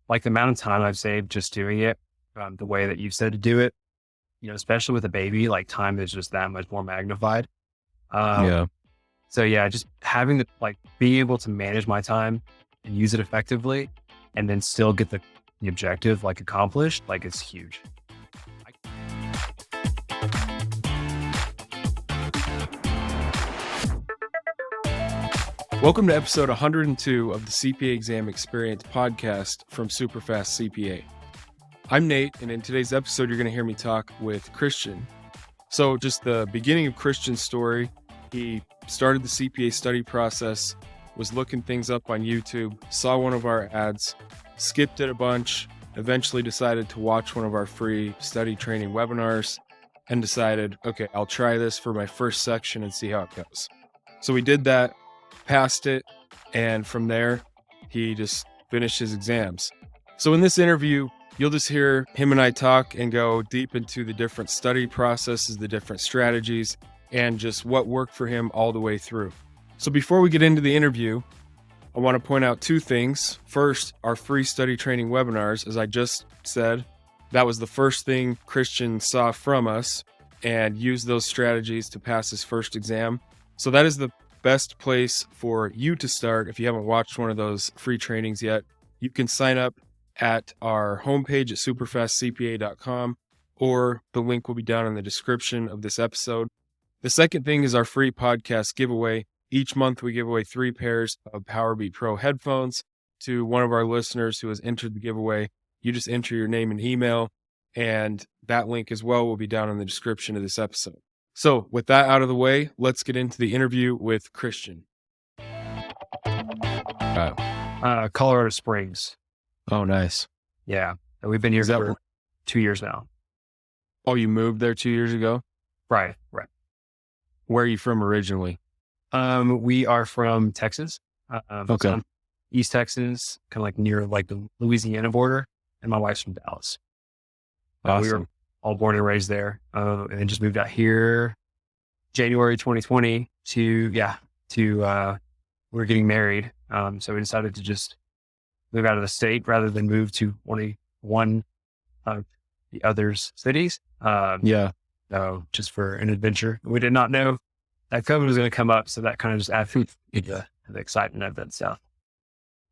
like the amount of time I've saved just doing it, the way that you've said to do it, especially with a baby, like time is just that much more magnified. Yeah. Um, so yeah, just having being able to manage my time and use it effectively and then still get the objective accomplished, it's huge. Welcome to episode 102 of the CPA Exam Experience podcast from SuperfastCPA. I'm Nate, and in today's episode, you're going to hear me talk with Christian. So just the beginning of Christian's story, he started the CPA study process, was looking things up on YouTube, saw one of our ads, skipped it a bunch, eventually decided to watch one of our free study training webinars, and decided, okay, I'll try this for my first section and see how it goes. So we did that, passed it, and from there, he just finished his exams. So in this interview, you'll just hear him and I talk and go deep into the different study processes, the different strategies, and just what worked for him all the way through. So before we get into the interview, I want to point out two things. First, our free study training webinars, as I just said, that was the first thing Christian saw from us and used those strategies to pass his first exam. So that is the best place for you to start. If you haven't watched one of those free trainings yet, you can sign up at our homepage at SuperfastCPA.com, or the link will be down in the description of this episode. The second thing is our free podcast giveaway. Each month we give away 3 pairs of Powerbeat Pro headphones to one of our listeners who has entered the giveaway. You just enter your name and email, and that link as well will be down in the description of this episode. So with that out of the way, let's get into the interview with Christian. Colorado Springs. Oh, nice. Yeah. We've been here for 2 years now. Oh, you moved there 2 years ago? Right. Where are you from originally? We are from Texas. Okay. So East Texas, kind of near the Louisiana border, and my wife's from Dallas. Awesome. We were all born and raised there, and then just moved out here January 2020 we're getting married. So we decided to just move out of the state rather than move to one of the other cities. So just for an adventure. We did not know that COVID was going to come up. So that kind of just added to the excitement of that stuff.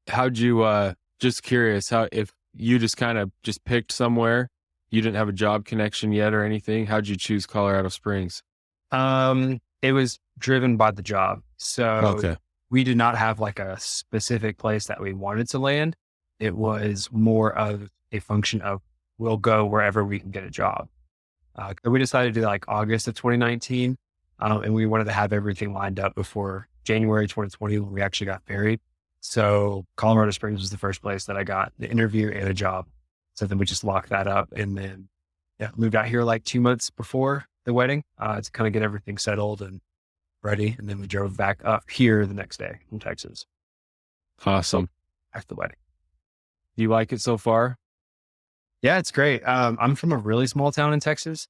How'd you, just curious, if you just kind of just picked somewhere, you didn't have a job connection yet or anything, how'd you choose Colorado Springs? It was driven by the job. So we did not have a specific place that we wanted to land. It was more of a function of we'll go wherever we can get a job. We decided to do August of 2019. And we wanted to have everything lined up before January 2020 when we actually got married. So Colorado Springs was the first place that I got the interview and a job. So then we just locked that up and then moved out here 2 months before the wedding to kind of get everything settled and ready. And then we drove back up here the next day from Texas. Awesome. After the wedding. Do you like it so far? Yeah, it's great. I'm from a really small town in Texas,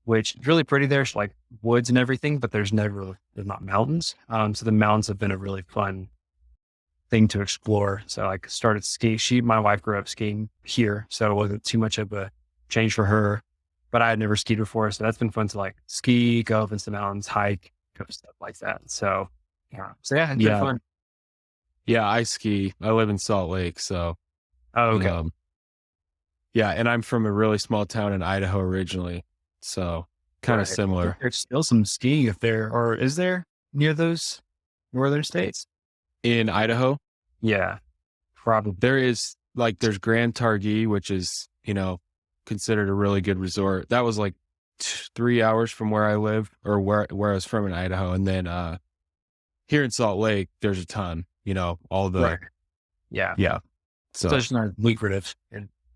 which is really pretty. There's woods and everything, but there's not mountains. So the mountains have been a really fun thing to explore. So I started skiing. My wife grew up skiing here, so it wasn't too much of a change for her, but I had never skied before. So that's been fun to ski, go up into the mountains, hike, stuff like that. So it's been fun. Yeah, I ski. I live in Salt Lake. So, okay. And I'm from a really small town in Idaho originally. So kind of similar. There's still some skiing is there near those northern states? In Idaho? Yeah, probably. There is there's Grand Targhee, which is, considered a really good resort. That was 3 hours from where I live or where I was from in Idaho. And then, here in Salt Lake, there's a ton, all the, right. Yeah. So it's not lucrative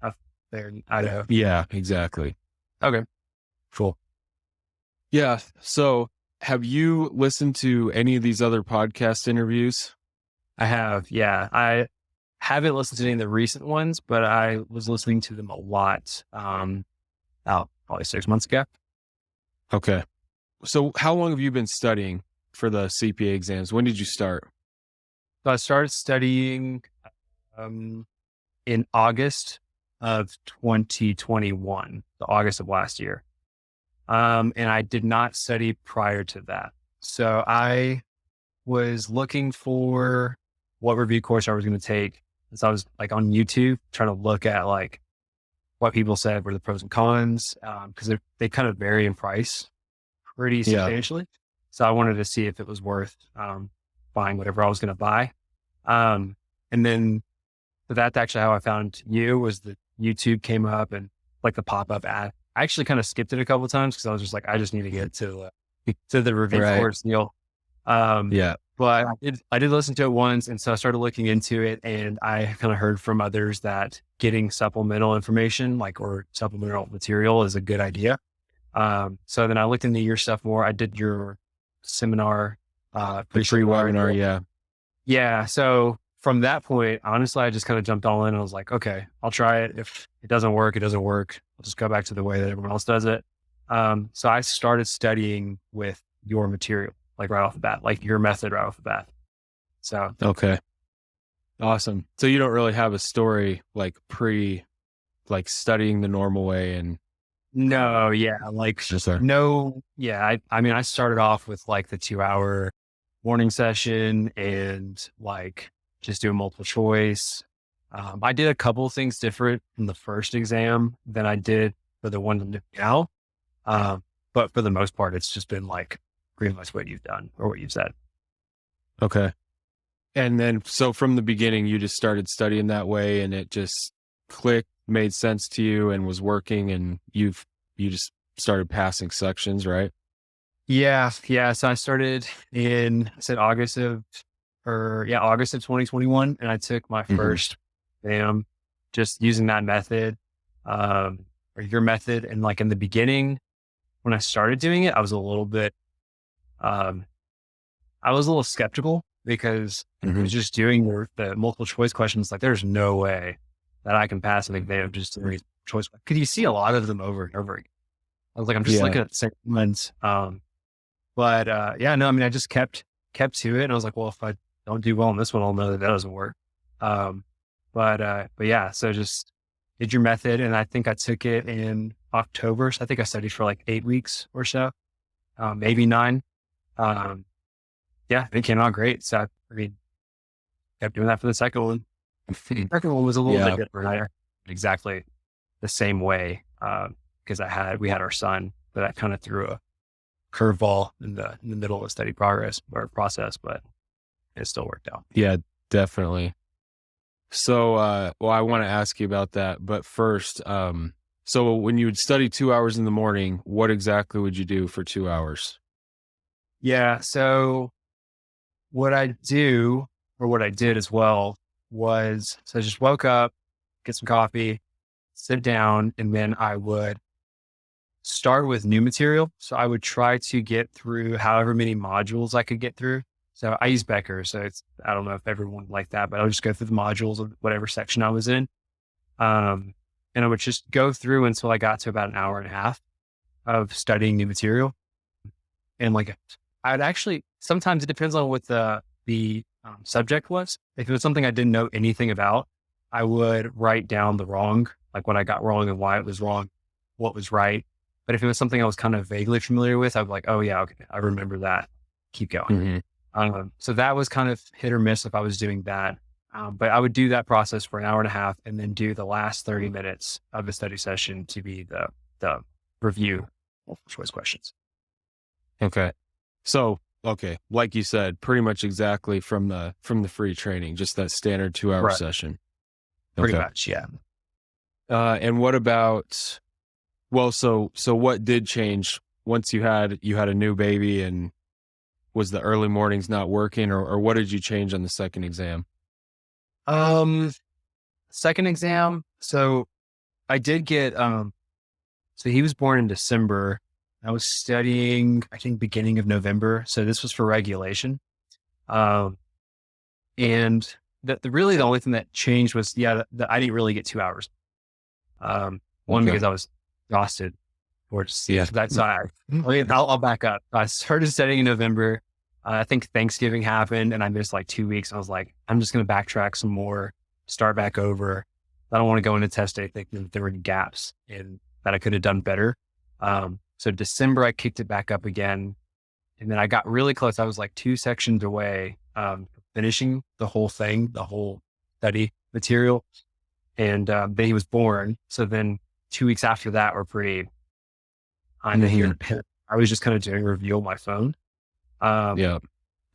up there in Idaho. Yeah, exactly. Okay, cool. Yeah. So have you listened to any of these other podcast interviews? I have. Yeah. I haven't listened to any of the recent ones, but I was listening to them a lot. Probably 6 months ago. Okay. So how long have you been studying for the CPA exams? When did you start? So I started studying in August of 2021, the August of last year. And I did not study prior to that. So I was looking for what review course I was going to take. So I was like on YouTube trying to look at like what people said were the pros and cons, because they kind of vary in price pretty substantially. So I wanted to see if it was worth buying whatever I was going to buy. And then that's actually how I found you, was the YouTube came up and like the pop-up ad. I actually kind of skipped it a couple of times because I was just like, I just need to get to the review course deal. But I did listen to it once. And so I started looking into it, and I kind of heard from others that getting supplemental information, like, or supplemental material is a good idea. So then I looked into your stuff more. I did your seminar, the free webinar. Yeah. Yeah. So from that point, honestly, I just kind of jumped all in and I was like, okay, I'll try it. If it doesn't work, it doesn't work. I'll just go back to the way that everyone else does it. So I started studying with your material, like right off the bat, like your method right off the bat. So. Okay. Awesome. So you don't really have a story like studying the normal way and. No. Yeah. Like, no. Yeah. I mean, I started off with like the 2-hour morning session and like just doing multiple choice. I did a couple of things different in the first exam than I did for the one now. But for the most part, it's just been like pretty much what you've done or what you've said. Okay. And then, so from the beginning, you just started studying that way and it just clicked, made sense to you and was working, and you just started passing sections, right? Yeah. Yeah. So I started in, August of 2021. And I took my first exam just using that method, or your method. And like in the beginning, when I started doing it, I was a little bit, skeptical because I was just doing the multiple choice questions. Like there's no way that I can pass an exam just to read choice. Cause you see a lot of them over and over again. I was like, I'm just looking at the same ones. But I just kept to it. And I was like, well, if I don't do well in this one, I'll know that doesn't work. But yeah, so just did your method. And I think I took it in October. So I think I studied for like 8 weeks or so, maybe 9. It came out great. So kept doing that for the second one. The second one was a little bit different. I exactly the same way, because we had our son, but I kind of threw a curveball in the middle of a study process, but it still worked out. Yeah, definitely. So, I want to ask you about that, but first, so when you would study 2 hours in the morning, what exactly would you do for 2 hours? Yeah. So what I did as well was, so I just woke up, get some coffee, sit down, and then I would start with new material. So I would try to get through however many modules I could get through. So I use Becker. So I don't know if everyone like that, but I would just go through the modules of whatever section I was in. And I would just go through until I got to about an hour and a half of studying new material. And like, I'd actually, sometimes it depends on what the subject was. If it was something I didn't know anything about, I would write down the wrong, like what I got wrong and why it was wrong, what was right. But if it was something I was kind of vaguely familiar with, I'd be like, oh yeah, okay, I remember that. Keep going. So that was kind of hit or miss if I was doing that. But I would do that process for an hour and a half and then do the last 30 minutes of the study session to be the review multiple choice questions. Okay. So, like you said, pretty much exactly from the free training, just that standard 2-hour session. Pretty much. Yeah. And what about, so what did change once you had a new baby, and was the early mornings not working, or what did you change on the second exam? Second exam. So I did get, so he was born in December. I was studying, I think, beginning of November. So this was for regulation. And really the only thing that changed was, I didn't really get 2 hours. One, because I was exhausted. That's I'll back up. I started studying in November. I think Thanksgiving happened and I missed like 2 weeks. I was like, I'm just going to backtrack some more, start back over. I don't want to go into test day thinking that there were any gaps and that I could have done better. So December, I kicked it back up again. And then I got really close. I was like 2 sections away, finishing the whole thing, the whole study material. And then he was born. So then 2 weeks after that were pretty kind of here. I was just kind of doing a review on my phone. Yeah.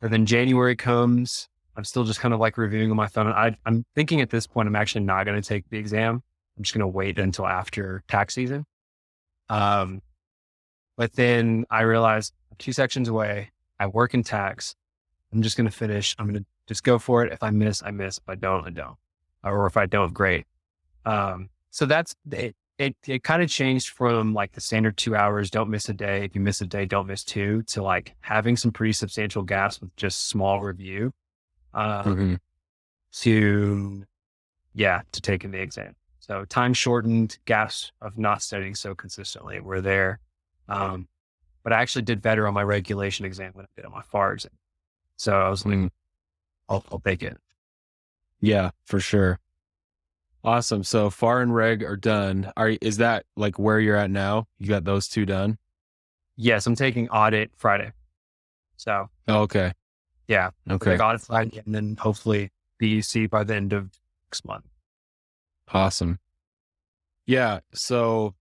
And then January comes. I'm still just kind of like reviewing on my phone. I'm thinking at this point, I'm actually not going to take the exam. I'm just going to wait until after tax season. But then I realized 2 sections away, I work in tax. I'm just going to finish. I'm going to just go for it. If I miss, I miss. If I don't, I don't. Or if I don't, great. So that's it. It kind of changed from like the standard 2 hours, don't miss a day. If you miss a day, don't miss 2, to like having some pretty substantial gaps with just small review, to taking the exam. So time shortened, gaps of not studying so consistently were there. But I actually did better on my regulation exam than I did on my FAR exam. So I was like, I'll take it. Yeah, for sure. Awesome. So FAR and reg are done. Is that like where you're at now? You got those 2 done? Yes, I'm taking audit Friday. So. Okay. Yeah. Okay. Like audit Friday, and then hopefully BUC by the end of next month. Awesome. Yeah. So,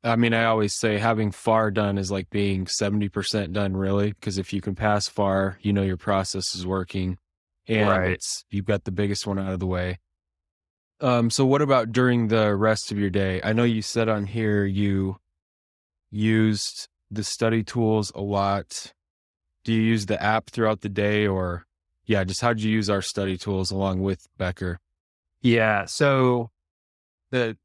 I mean, I always say having FAR done is like being 70% done, really, because if you can pass FAR, you know your process is working, and you've got the biggest one out of the way. So what about during the rest of your day? I know you said on here you used the study tools a lot. Do you use the app throughout the day, or just how'd you use our study tools along with Becker? Yeah. So the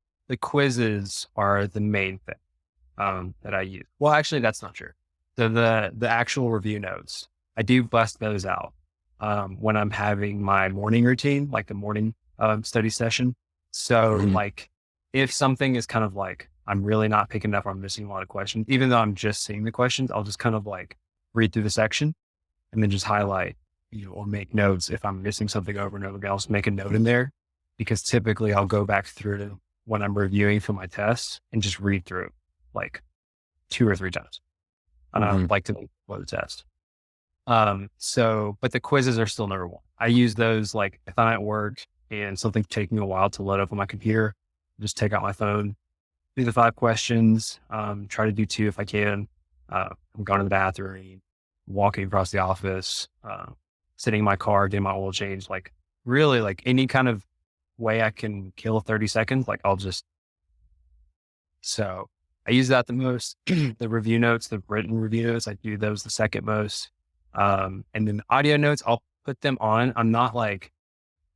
quizzes are the main thing that I use. Well, actually, that's not true. The actual review notes, I do bust those out when I'm having my morning routine, like the morning study session. So like if something is kind of like, I'm really not picking up, I'm missing a lot of questions, even though I'm just seeing the questions, I'll just kind of like read through the section and then just highlight, or make notes. If I'm missing something over and over again, I'll just make a note in there, because typically I'll go back through to when I'm reviewing for my tests and just read through like 2 or 3 times. Like to load the test. But the quizzes are still number 1. I use those like if I'm at work and something's taking a while to load up on my computer, just take out my phone, do the 5 questions, try to do 2 if I can. I'm going to the bathroom, walking across the office, sitting in my car, getting my oil change, like really like any kind of way I can kill 30 seconds, like so I use that the most. The review notes, the written review notes, I do those the second most. And then the audio notes, I'll put them on. I'm not like,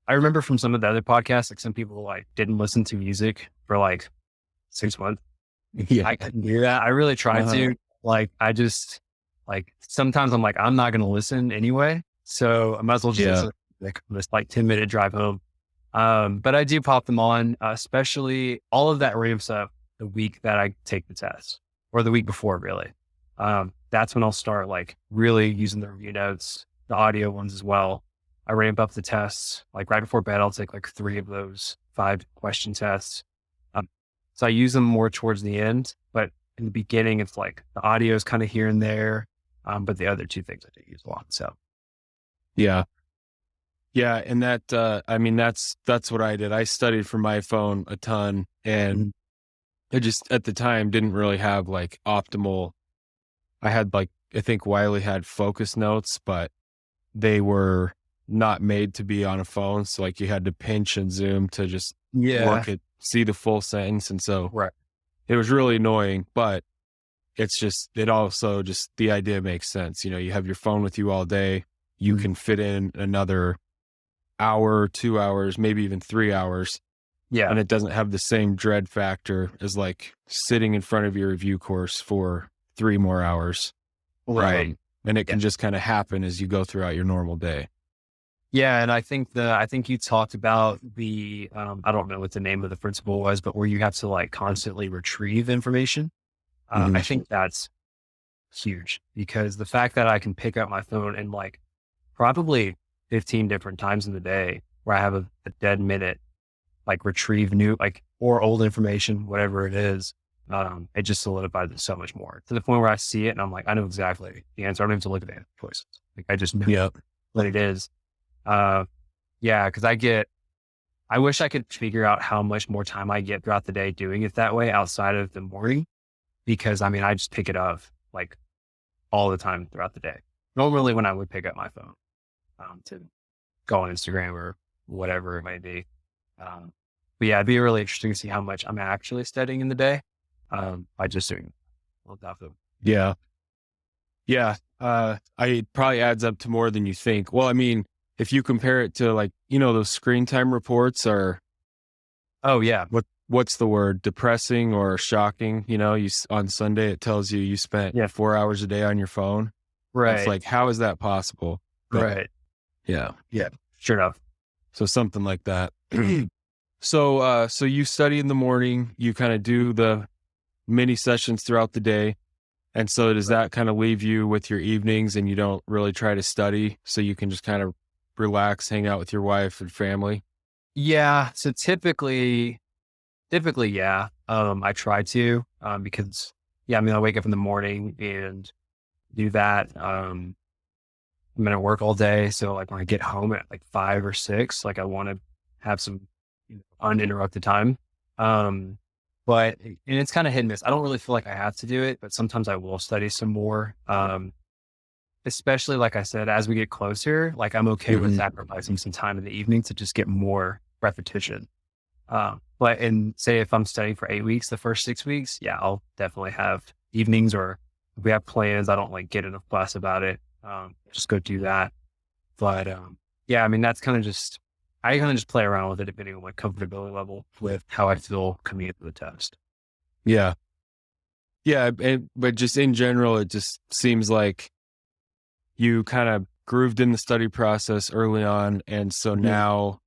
I remember from some of the other podcasts, like some people like didn't listen to music for like 6 months. Yeah. I couldn't do that. I really tried to. Like, I just like, sometimes I'm like, I'm not going to listen anyway. So I might as well just listen to this like 10-minute drive home. But I do pop them on, especially all of that ramps up the week that I take the test, or the week before, really. That's when I'll start like really using the review notes, the audio ones as well. I ramp up the tests, like right before bed, I'll take like 3 of those 5 question tests. So I use them more towards the end, but in the beginning, it's like the audio is kind of here and there. But the other 2 things I do use a lot. So. Yeah. Yeah. And that, I mean, that's what I did. I studied from my phone a ton, and I just at the time didn't really have like optimal. I had like, I think Wiley had focus notes, but they were not made to be on a phone. So like you had to pinch and zoom to just see the full sentence. And so it was really annoying, but it also just, the idea makes sense. You have your phone with you all day. You can fit in another hour, 2 hours, maybe even 3 hours. Yeah. And it doesn't have the same dread factor as like sitting in front of your review course for 3 more hours. Right. And it can just kind of happen as you go throughout your normal day. Yeah. And I think you talked about the, I don't know what the name of the principle was, but where you have to like constantly retrieve information. I think that's huge, because the fact that I can pick up my phone and like probably 15 different times in the day where I have a dead minute like retrieve new, like, or old information, whatever it is, it just solidifies it so much more to the point where I see it and I'm like, I know exactly the answer. I don't even have to look at the answer choices. Like I just know what it is. Yeah. Cause I wish I could figure out how much more time I get throughout the day doing it that way outside of the morning, because I mean, I just pick it up like all the time throughout the day. Normally when I would pick up my phone, to go on Instagram or whatever it might be. But yeah, it'd be really interesting to see how much I'm actually studying in the day, by just doing on top of. Yeah. Yeah. It probably adds up to more than you think. Well, I mean, if you compare it to like, those screen time reports are, oh yeah. What's the word? Depressing or shocking? On Sunday, it tells you spent 4 hours a day on your phone. Right. It's like, how is that possible? But, right. Yeah. Yeah. Sure enough. So something like that. So you study in the morning, you kind of do the mini sessions throughout the day. And so does that kind of leave you with your evenings and you don't really try to study? So you can just kind of relax, hang out with your wife and family? Yeah. So typically, yeah. I try to, because I mean, I wake up in the morning and do that. I'm going to work all day. So like when I get home at like 5 or 6, like I want to have some uninterrupted time. But, and it's kind of hit and miss. I don't really feel like I have to do it, but sometimes I will study some more. Especially like I said, as we get closer, like I'm okay with sacrificing some time in the evening to just get more repetition. But say if I'm studying for 8 weeks, the first 6 weeks, I'll definitely have evenings, or if we have plans, I don't like get enough fuss about it. Just go do that. But, I mean, that's I kind of just play around with it depending on my comfortability level with how I feel coming into the test. Yeah. Yeah. But just in general, it just seems like you kind of grooved in the study process early on. And so now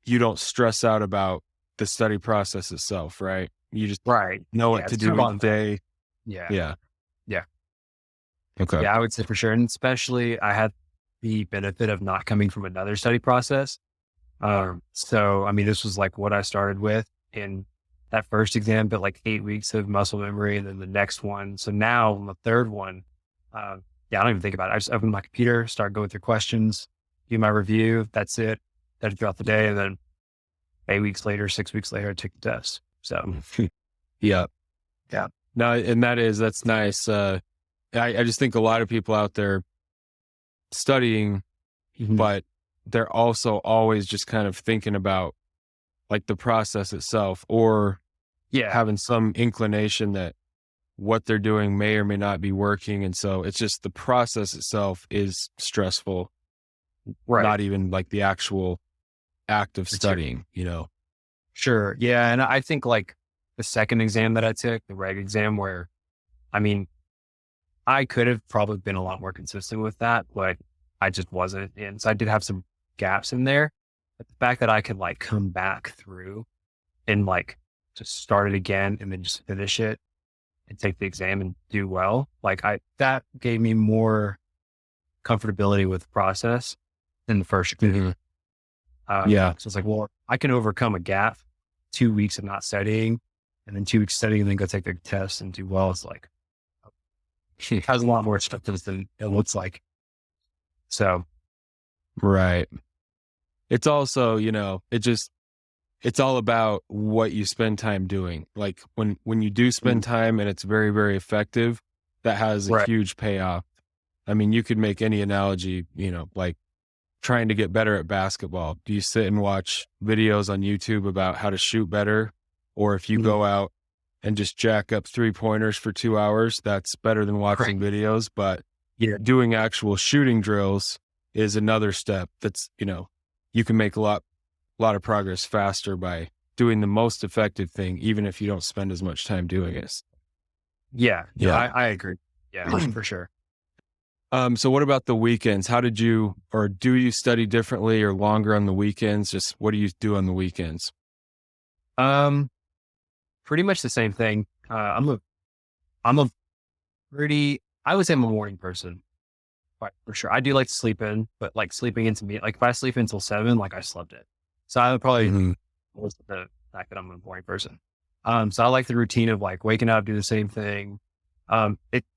you don't stress out about the study process itself, right? You just know what to do each day. Yeah. Yeah. Yeah. Okay. Yeah, I would say for sure. And especially I had the benefit of not coming from another study process. So, I mean, this was like what I started with in that first exam, but like 8 weeks of muscle memory and then the next one. So now on the third one, I don't even think about it. I just open my computer, start going through questions, do my review. That's it. That's throughout the day. And then 8 weeks later, 6 weeks later, I take the test. So, yeah. No, and that's nice. I just think a lot of people out there studying, but they're also always just kind of thinking about like the process itself, or having some inclination that what they're doing may or may not be working. And so it's just the process itself is stressful, not even like the actual act of studying, Sure. Yeah. And I think like the second exam that I took, the reg exam, where, I mean, I could have probably been a lot more consistent with that, but I just wasn't. And so I did have some gaps in there. But the fact that I could like come back through and like just start it again and then just finish it and take the exam and do well, that gave me more comfortability with the process than the first exam. So it's like, well, I can overcome a gap, 2 weeks of not studying and then 2 weeks studying and then go take the test and do well. It's like, it has a lot more substance than it looks like. So. Right. It's also, it's all about what you spend time doing. Like when you do spend time and it's very, very effective, that has a huge payoff. I mean, you could make any analogy, like trying to get better at basketball. Do you sit and watch videos on YouTube about how to shoot better? Or if you go out and just jack up 3-pointers for 2 hours, that's better than watching videos. But doing actual shooting drills is another step that's, you can make a lot of progress faster by doing the most effective thing, even if you don't spend as much time doing it. Yeah. I agree. Yeah, for sure. So what about the weekends? How did you, or do you study differently or longer on the weekends? Just what do you do on the weekends? Pretty much the same thing. I would say I'm a morning person. For sure. I do like to sleep in, but like sleeping into me, like if I sleep until 7, like I slept it. So I would probably most of the fact that I'm a boring person. So I like the routine of like waking up, do the same thing.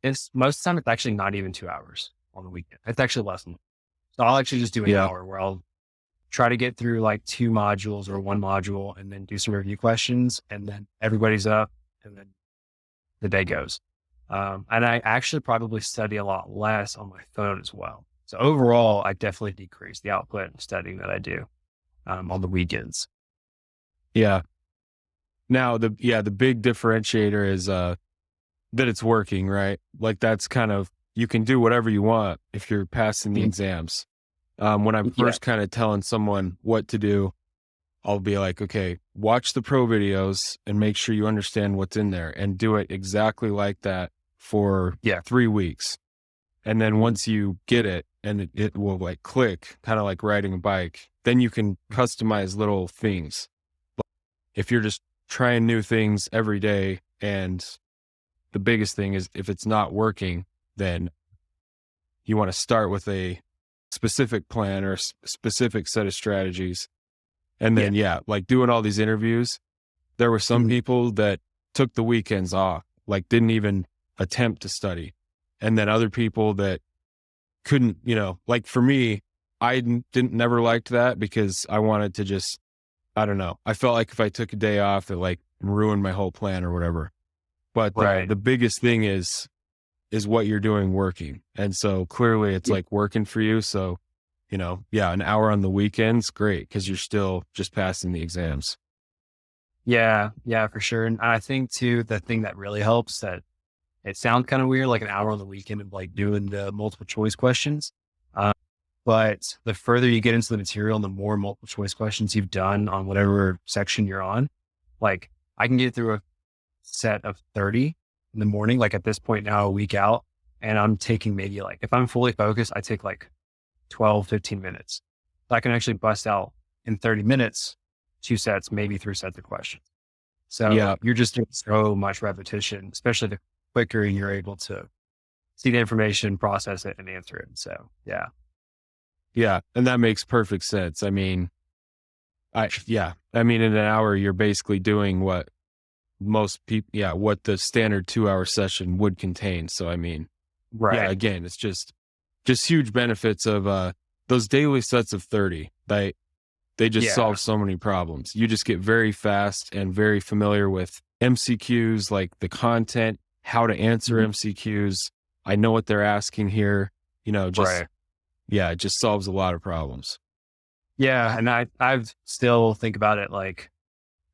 It's most of the time, it's actually not even 2 hours on the weekend. It's actually less than, so I'll actually just do an Yeah. hour where I'll try to get through like 2 modules or 1 module and then do some review questions, and then everybody's up and then the day goes. And I actually probably study a lot less on my phone as well. So overall, I definitely decrease the output of studying that I do on the weekends. Yeah. Now the big differentiator is that it's working, right? Like that's kind of, you can do whatever you want if you're passing the exams. When I'm Yeah. first kind of telling someone what to do, I'll be like, okay, watch the pro videos and make sure you understand what's in there and do it exactly like that for 3 weeks. And then once you get it and it will like click, kind of like riding a bike, then you can customize little things. But if you're just trying new things every day, and the biggest thing is if it's not working, then you want to start with a specific plan or a specific set of strategies. And then, like doing all these interviews, there were some people that took the weekends off, like didn't even attempt to study. And then other people that couldn't, like for me, I never liked that because I wanted to just, I don't know. I felt like if I took a day off, it like ruined my whole plan or whatever. But the biggest thing is what you're doing working. And so clearly it's like working for you. So, an hour on the weekends, great. Cause you're still just passing the exams. Yeah, for sure. And I think too, the thing that really helps, that it sounds kind of weird, like an hour on the weekend of like doing the multiple choice questions. But the further you get into the material and the more multiple choice questions you've done on whatever section you're on, like I can get through a set of 30 in the morning, like at this point now, a week out, and I'm taking maybe like, if I'm fully focused, I take like 12, 15 minutes. So I can actually bust out in 30 minutes, 2 sets, maybe 3 sets of questions. So you're just doing so much repetition, especially the quicker you're able to see the information, process it, and answer it. So, yeah. Yeah. And that makes perfect sense. I mean, in an hour, you're basically doing what most people, what the standard 2-hour session would contain. So, I mean, again, it's just huge benefits of those daily sets of 30. They just solve so many problems. You just get very fast and very familiar with MCQs, like the content, how to answer MCQs. I know what they're asking here, it just solves a lot of problems. Yeah. And I've still think about it, like,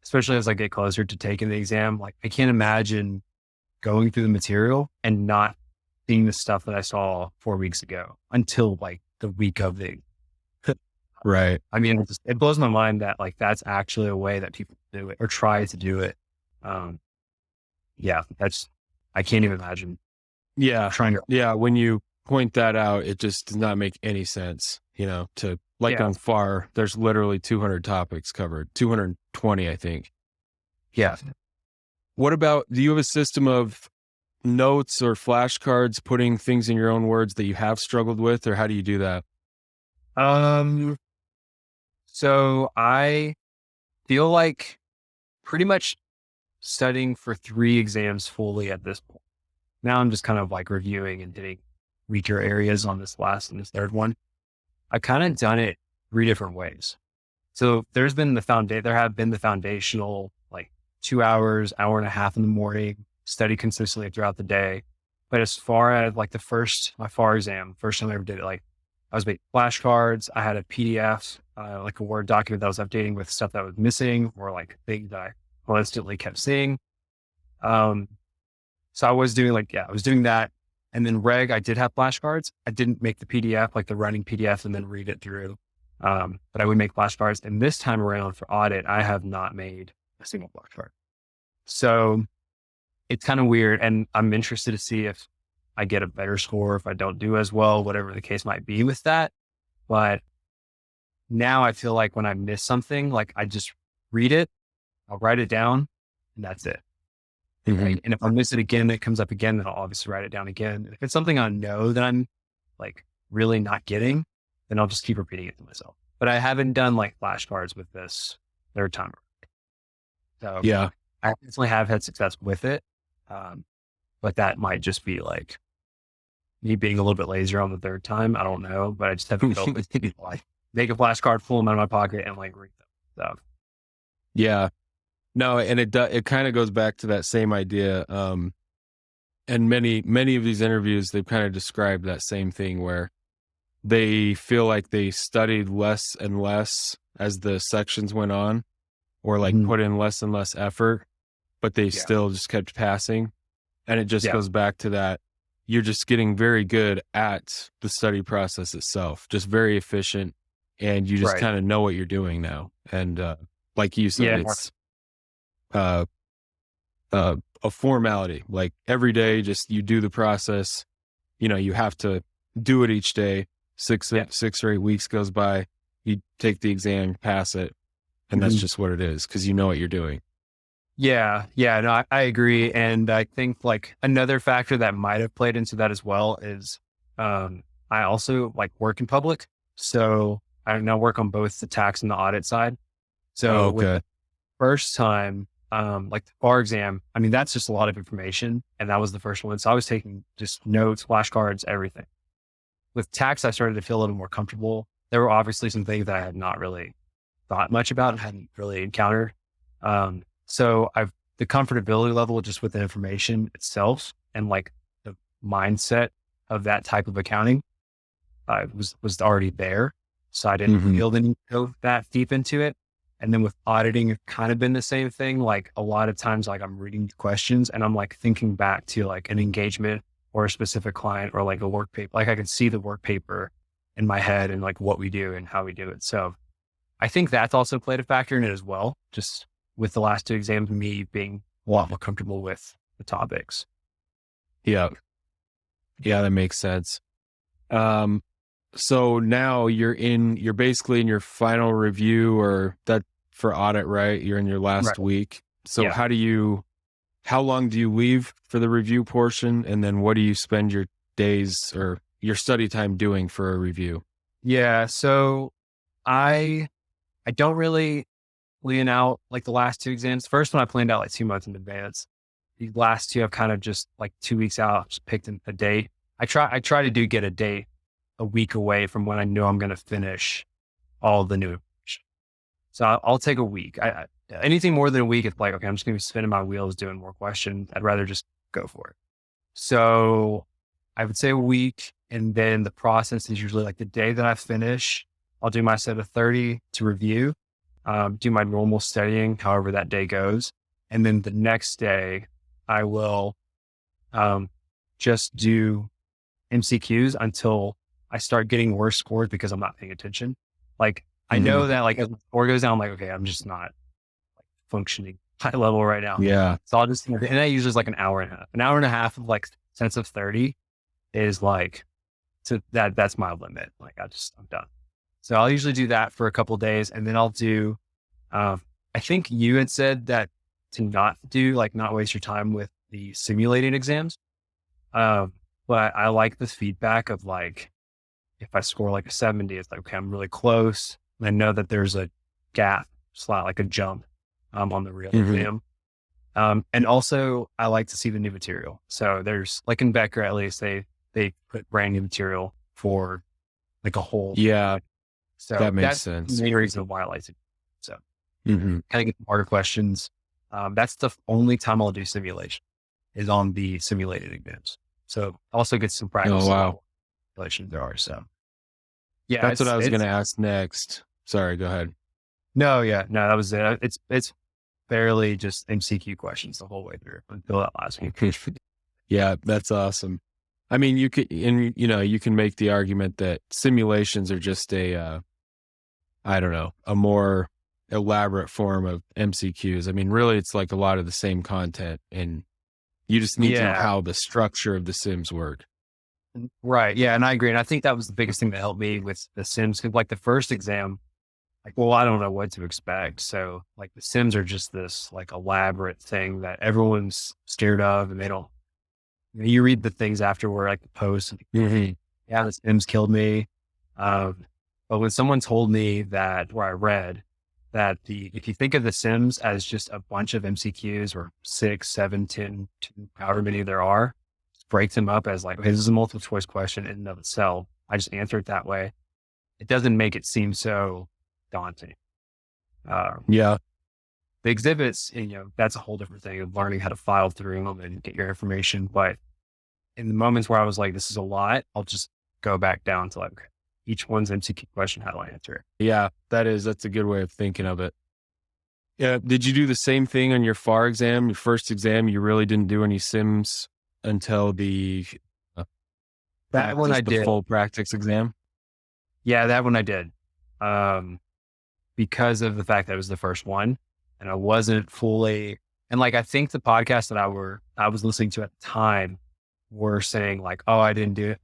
especially as I get closer to taking the exam, like I can't imagine going through the material and not seeing the stuff that I saw 4 weeks ago until like the week of the. Right. I mean, it blows my mind that like, that's actually a way that people do it or try to do it. I can't even imagine. Yeah. Trying to. When you point that out, it just does not make any sense, to like on FAR, there's literally 200 topics covered, 220, I think. Yeah. What about, do you have a system of notes or flashcards, putting things in your own words that you have struggled with, or how do you do that? So I feel like pretty much studying for 3 exams fully at this point. Now I'm just kind of like reviewing and hitting weaker areas on this last and this third one. I kind of done it 3 different ways. So there have been the foundational, like 2 hours, hour and a half in the morning, study consistently throughout the day. But as far as like my FAR exam, first time I ever did it, like I was making flashcards. I had a PDF, like a Word document that I was updating with stuff that was missing or like things that I constantly kept seeing. So I was doing that. And then I did have flashcards. I didn't make the PDF, like the running PDF, and then read it through. But I would make flashcards. And this time around for audit, I have not made a single flashcard. So it's kind of weird. And I'm interested to see if I get a better score, if I don't do as well, whatever the case might be with that. But now I feel like when I miss something, like I just read it, I'll write it down, and that's it. Right? And if I miss it again, it comes up again, then I'll obviously write it down again. If it's something I know that I'm like really not getting, then I'll just keep repeating it to myself. But I haven't done like flashcards with this third time. So Yeah. I definitely have had success with it. But that might just be like me being a little bit lazier on the third time. I don't know, but I just have to like make a flashcard, pull them out of my pocket and like read them. So Yeah. No, and it kind of goes back to that same idea. And many of these interviews, they've kind of described that same thing where they feel like they studied less and less as the sections went on, or like put in less and less effort, but they still just kept passing. And it just goes back to that. You're just getting very good at the study process itself, just very efficient. And you just kind of know what you're doing now. And like you said, it's a formality. Like every day, just you do the process. You have to do it each day. 6 or 8 weeks goes by, you take the exam, pass it, and that's just what it is because you know what you're doing. Yeah. No, I agree. And I think like another factor that might have played into that as well is I also like work in public. So I now work on both the tax and the audit side. So with the first time, like the bar exam, I mean, that's just a lot of information. And that was the first one. So I was taking just notes, flashcards, everything. With tax, I started to feel a little more comfortable. There were obviously some things that I had not really thought much about and hadn't really encountered. So the comfortability level just with the information itself and like the mindset of that type of accounting was already there. So I didn't feel the need to go that deep into it. And then with auditing, it's kind of been the same thing. Like a lot of times, like I'm reading questions and I'm like thinking back to like an engagement or a specific client or like a work paper. Like I can see the work paper in my head and like what we do and how we do it. So I think that's also played a factor in it as well. Just with the last two exams, me being a lot more comfortable with the topics. Yeah, that makes sense. So now you're basically in your final review or that for audit, right? You're in your last week. So how long do you leave for the review portion? And then what do you spend your days or your study time doing for a review? Yeah. So I don't really plan out like the last two exams. First one I planned out like 2 months in advance. The last two I've kind of just like 2 weeks out, just picked a date. I try to get a date a week away from when I know I'm going to finish all the new information. So I'll take a week. Anything more than a week, it's like, okay, I'm just going to be spinning my wheels doing more questions. I'd rather just go for it. So I would say a week. And then the process is usually like the day that I finish, I'll do my set of 30 to review, do my normal studying, however that day goes. And then the next day I will just do MCQs until I start getting worse scores because I'm not paying attention. Like I know that like as the score goes down, I'm like, okay, I'm just not like functioning high level right now. Yeah. So I'll just, and that usually is like an hour and a half. An hour and a half of like sets of 30 is like, that's my limit. Like I'm done. So I'll usually do that for a couple of days and then I'll do, I think you had said that to not waste your time with the simulated exams. But I like the feedback of like, if I score like a 70, it's like, okay, I'm really close. And I know that there's a gap, like a jump, on the real exam. And also I like to see the new material. So there's like in Becker, at least they put brand new material for like a whole. Yeah. So that makes that's sense. the main reason why I like it. So kind of get harder questions. That's the only time I'll do simulation is on the simulated exams. So also get some practice. Oh, wow. Simulations there are. So yeah, that's what I was going to ask next. Sorry, go ahead. No, that was it. It's barely just MCQ questions the whole way through until that last week. Yeah, that's awesome. I mean, you can make the argument that simulations are just a more elaborate form of MCQs. I mean, really, it's like a lot of the same content, and you just need to know how the structure of the sims work. Right. Yeah. And I agree. And I think that was the biggest thing that helped me with the sims. Cause like the first exam, like, well, I don't know what to expect. So like the sims are just this like elaborate thing that everyone's scared of and they don't, you read the things afterward, like the posts, and, yeah, the sims killed me. But when someone told me that, where I read that if you think of the Sims as just a bunch of MCQs or 6, 7, 10, however many there are, break them up as like, hey, this is a multiple choice question in and of itself. I just answer it that way. It doesn't make it seem so daunting. Yeah. The exhibits, that's a whole different thing of learning how to file through them and get your information. But in the moments where I was like, this is a lot, I'll just go back down to like each one's MCQ question. How do I answer it? Yeah, that's a good way of thinking of it. Yeah. Did you do the same thing on your FAR exam? Your first exam, you really didn't do any Sims until the that one I did. Full practice exam? Yeah, that one I did. Because of the fact that it was the first one and I wasn't fully, and like, I think the podcast that I was listening to at the time were saying like, oh, I didn't do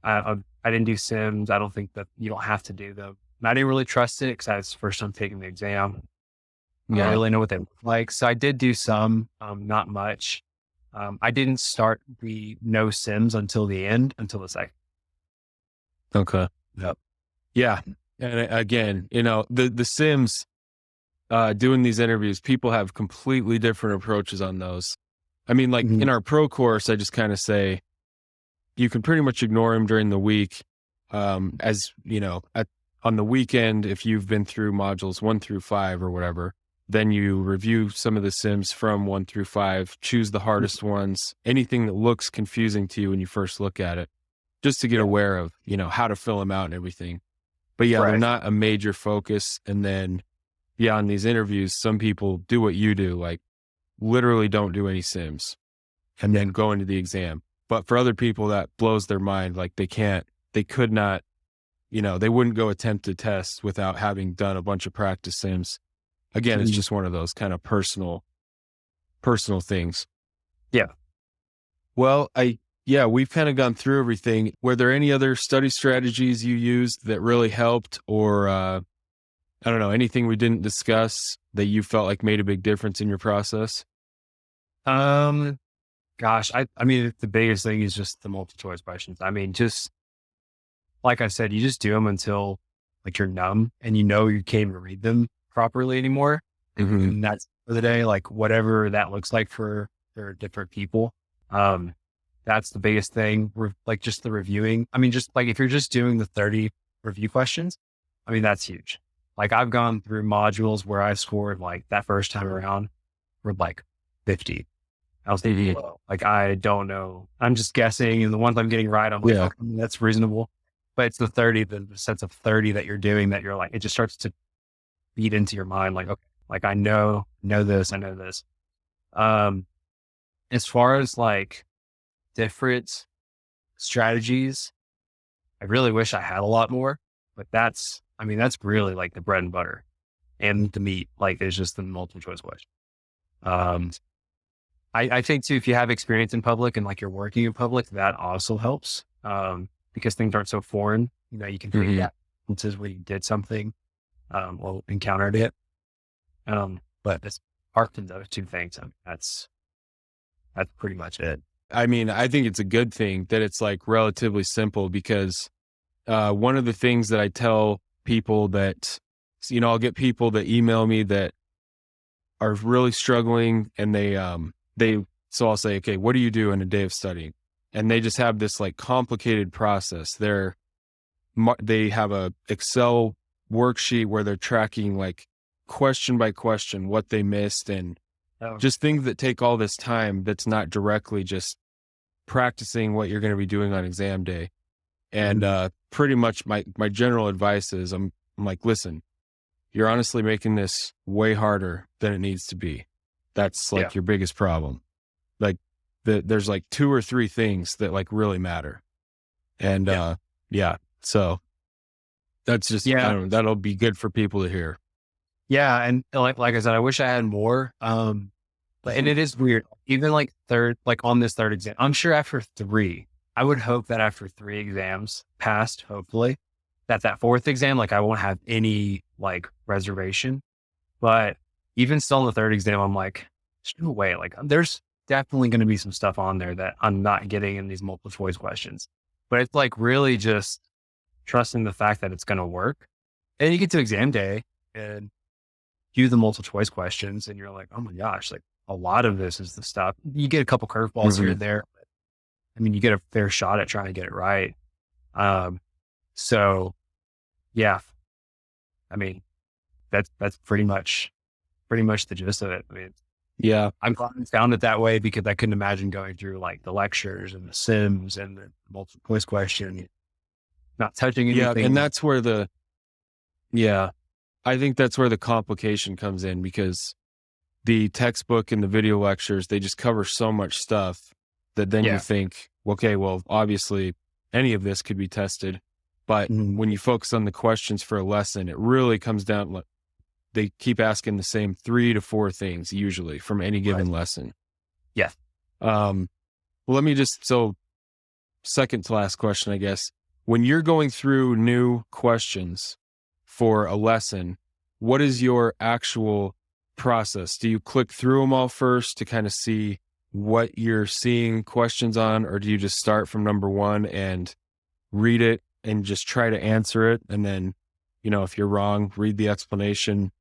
Sims. I don't think that you don't have to do them. And I didn't really trust it because I was the first time taking the exam. Yeah. I don't really know what they look like. So I did do some, not much. I didn't start the no Sims until the end, until the second. Okay. Yep. Yeah. And again, the Sims, doing these interviews, people have completely different approaches on those. I mean, like in our pro course, I just kind of say, you can pretty much ignore them during the week. On the weekend, if you've been through modules 1 through 5 or whatever, then you review some of the Sims from 1 through 5, choose the hardest ones, anything that looks confusing to you when you first look at it, just to get aware of, how to fill them out and everything. But yeah, They're not a major focus. And then, on these interviews, some people do what you do, like literally don't do any Sims and then go into the exam. But for other people, that blows their mind. Like they could not, they wouldn't go attempt a test without having done a bunch of practice Sims. Again, it's just one of those kind of personal things. Yeah. Well, we've kind of gone through everything. Were there any other study strategies you used that really helped, or I don't know, anything we didn't discuss that you felt like made a big difference in your process? Gosh, I mean, the biggest thing is just the multiple choice questions. I mean, just like I said, you just do them until like you're numb and you can't even read them properly anymore. And that's for the day, like whatever that looks like for different people. That's the biggest thing. Like just the reviewing. I mean, just like if you're just doing the 30 review questions, I mean, that's huge. Like I've gone through modules where I scored like that first time around for like 50. I was thinking, like, I don't know. I'm just guessing. And the ones I'm getting right, I'm like, okay, that's reasonable. But it's the 30, the sets of 30 that you're doing that you're like, it just starts to feed into your mind. Like, okay, like I know this, I know this. As far as like different strategies, I really wish I had a lot more, but that's really like the bread and butter and the meat. Like it's just the multiple choice question. I think too, if you have experience in public and like you're working in public, that also helps. Because things aren't so foreign, you can figure that instances where you did something, or encountered it. But it's apart from those two things, that's pretty much it. I mean, I think it's a good thing that it's like relatively simple because, one of the things that I tell people that, I'll get people that email me that are really struggling and so I'll say, okay, what do you do in a day of studying? And they just have this like complicated process. They have a Excel worksheet where they're tracking like question by question what they missed and just things that take all this time that's not directly just practicing what you're going to be doing on exam day. And pretty much my general advice is I'm like, listen, you're honestly making this way harder than it needs to be. That's like your biggest problem. Like there's like 2 or 3 things that like really matter. And so that's just, I don't know, that'll be good for people to hear. Yeah. And like I said, I wish I had more. And it is weird. Even like on this third exam, I'm sure after 3, I would hope that after 3 exams passed, hopefully, that 4th exam, like I won't have any like reservation. But even still in the 3rd exam, I'm like, there's no way. Like there's definitely going to be some stuff on there that I'm not getting in these multiple choice questions. But it's like really just trusting the fact that it's going to work. And you get to exam day and do the multiple choice questions and you're like, oh my gosh, like a lot of this is the stuff. You get a couple curveballs here and there. But, I mean, you get a fair shot at trying to get it right. So yeah, I mean, that's pretty much the gist of it. I mean, yeah, I'm glad I found it that way because I couldn't imagine going through like the lectures and the sims and the multiple choice question, not touching anything. Yeah. And that's where I think that's where the complication comes in, because the textbook and the video lectures, they just cover so much stuff that then you think, okay, well, obviously any of this could be tested. But when you focus on the questions for a lesson, it really comes down, they keep asking the same 3 to 4 things usually from any given lesson. Yeah. Well, second to last question, I guess. When you're going through new questions for a lesson, what is your actual process? Do you click through them all first to kind of see what you're seeing questions on, or do you just start from number 1 and read it and just try to answer it? And then, if you're wrong, read the explanation.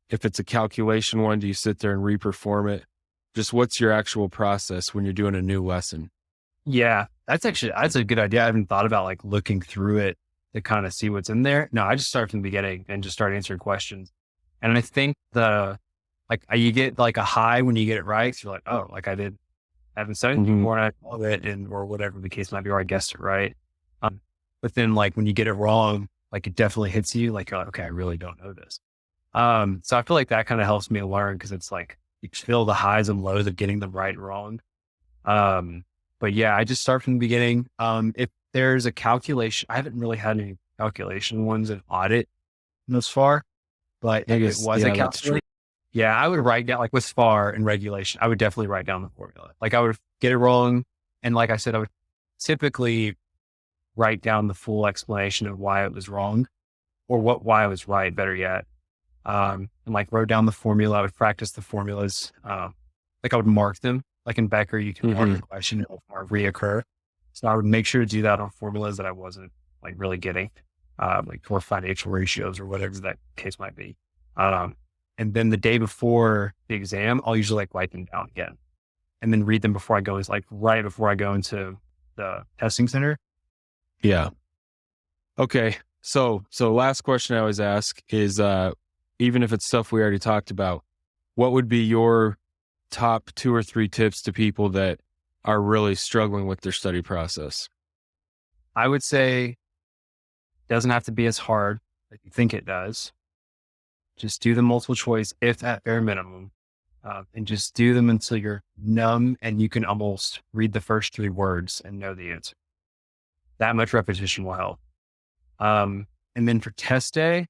If it's a calculation one, do you sit there and reperform it? Just what's your actual process when you're doing a new lesson? Yeah, that's a good idea. I haven't thought about like looking through it to kind of see what's in there. No, I just start from the beginning and just start answering questions. And I think you get like a high when you get it right. So you're like, oh, like I haven't studied before and I love it, or whatever the case might be, or I guessed it right. But then like when you get it wrong, like it definitely hits you. Like you're like, okay, I really don't know this. So I feel like that kind of helps me learn, because it's like you feel the highs and lows of getting them right and wrong. But yeah, I just start from the beginning. If there's a calculation, I haven't really had any calculation ones in audit thus far, but if it was a calculation, I would write down, like with FAR and regulation, I would definitely write down the formula. Like I would get it wrong. And like I said, I would typically write down the full explanation of why it was wrong, or why it was right, better yet. And like wrote down the formula. I would practice the formulas. Like I would mark them. Like in Becker, you can mark the question, it'll reoccur. So I would make sure to do that on formulas that I wasn't like really getting, like for financial ratios or whatever that case might be. And then the day before the exam, I'll usually like write them down again and then read them before I go. It's like right before I go into the testing center. Yeah. Okay. So last question I always ask is, even if it's stuff we already talked about, what would be your top 2 or 3 tips to people that are really struggling with their study process? I would say it doesn't have to be as hard as you think it does. Just do the multiple choice, if at bare minimum, and just do them until you're numb and you can almost read the first 3 words and know the answer. That much repetition will help. And then for test day,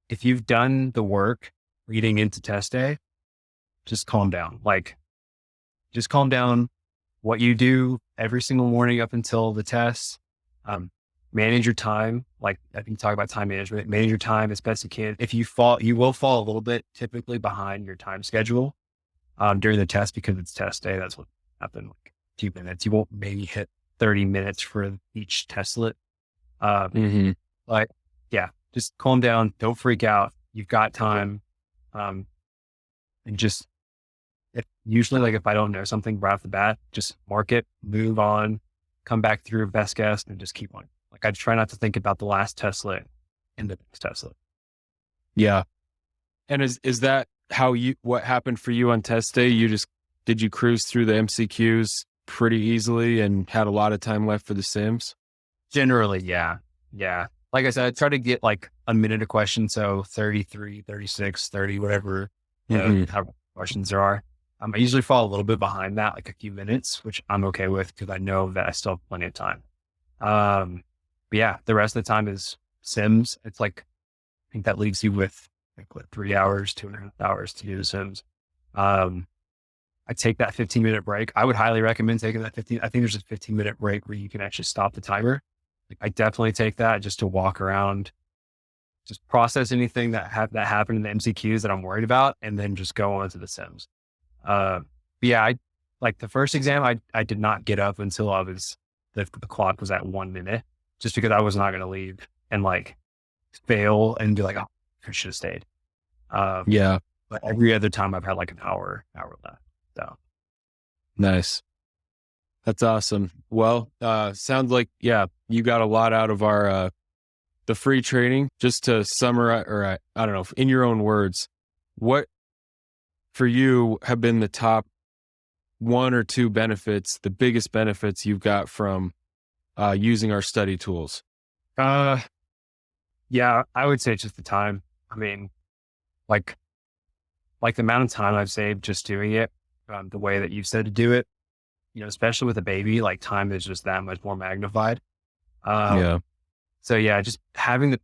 if you've done the work leading into test day, just calm down. Like, just calm down. What you do every single morning up until the test, manage your time. Like I think you talk about time management, manage your time as best you can. If you fall, you will fall a little bit typically behind your time schedule, during the test, because it's test day. That's what happened. Like a few minutes. You won't maybe hit 30 minutes for each testlet. Like, yeah, just calm down. Don't freak out. You've got time. And just, usually like if I don't know something right off the bat, just mark it, move on, come back through best guess, and just keep on. Like I try not to think about the last testlet and the next testlet. Yeah. And is that what happened for you on test day? Did you cruise through the MCQs pretty easily and had a lot of time left for the sims? Generally, yeah. Yeah. Like I said, I try to get like a minute a question. So 33, 36, 30, whatever, how questions there are. I usually fall a little bit behind that, like a few minutes, which I'm okay with because I know that I still have plenty of time. But yeah, the rest of the time is sims. It's like, I think that leaves you with like 3 hours, 2.5 hours to do the sims. I take that 15-minute break. I would highly recommend taking that 15. I think there's a 15-minute break where you can actually stop the timer. Like I definitely take that just to walk around, just process anything that happened in the MCQs that I'm worried about, and then just go on to the sims. Yeah, I like the first exam, I did not get up until the clock was at 1 minute, just because I was not going to leave and like fail and be like, oh, I should have stayed. Yeah. But every other time I've had like an hour left. So Nice. That's awesome. Well, sounds like, you got a lot out of our, the free training. Just to summarize, or I don't know, in your own words, what for you have been the top 1 or 2 benefits, the biggest benefits you've got from using our study tools? Yeah, I would say it's just the time. I mean, like the amount of time I've saved just doing it, the way that you said to do it, especially with a baby, like time is just that much more magnified. Yeah. So yeah, just having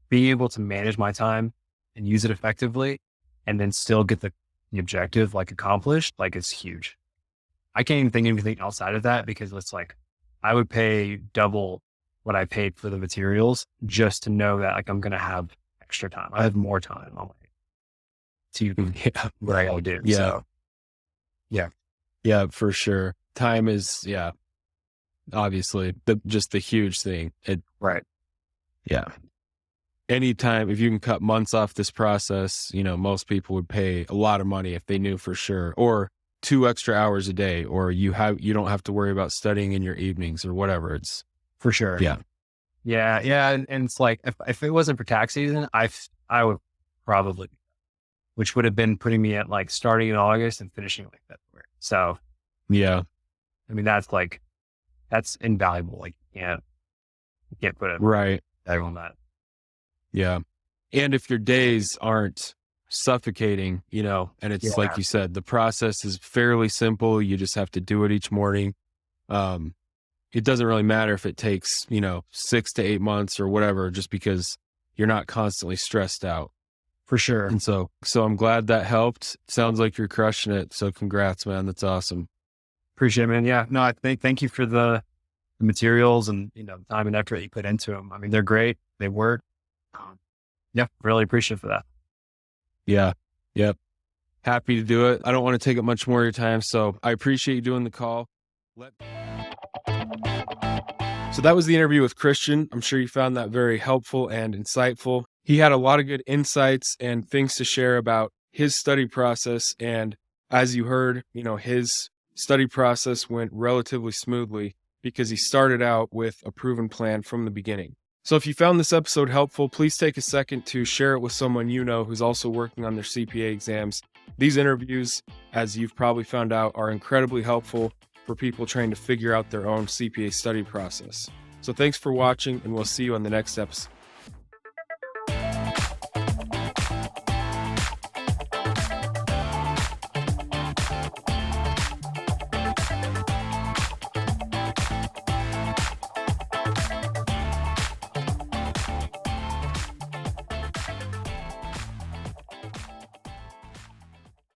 being able to manage my time and use it effectively and then still get the objective accomplished, is huge. I can't even think of anything outside of that because it's I would pay double what I paid for the materials just to know that I'm going to have extra time. I have more time on to what I gotta do. Yeah. So, yeah. Yeah, for sure. Time is, obviously just the huge thing. Right. Yeah. Anytime, if you can cut months off this process, most people would pay a lot of money if they knew for sure, or 2 extra hours a day, or you don't have to worry about studying in your evenings or whatever. It's for sure. Yeah. Yeah. Yeah. And it's if it wasn't for tax season, I would probably, which would have been putting me at starting in August and finishing February. So yeah, I mean, that's invaluable. You can't put a right tag on that. Yeah. And if your days aren't suffocating, and it's like you said, the process is fairly simple. You just have to do it each morning. It doesn't really matter if it takes, 6 to 8 months or whatever, just because you're not constantly stressed out. For sure. And so I'm glad that helped. Sounds like you're crushing it. So congrats, man. That's awesome. Appreciate it, man. Yeah. No, thank you for the materials and, the time and effort that you put into them. I mean, they're great. They work. Yeah. Really appreciate for that. Yeah. Yep. Happy to do it. I don't want to take up much more of your time. So I appreciate you doing the call. So that was the interview with Christian. I'm sure you found that very helpful and insightful. He had a lot of good insights and things to share about his study process. And as you heard, his study process went relatively smoothly because he started out with a proven plan from the beginning. So if you found this episode helpful, please take a second to share it with someone who's also working on their CPA exams. These interviews, as you've probably found out, are incredibly helpful for people trying to figure out their own CPA study process. So thanks for watching, and we'll see you on the next episode.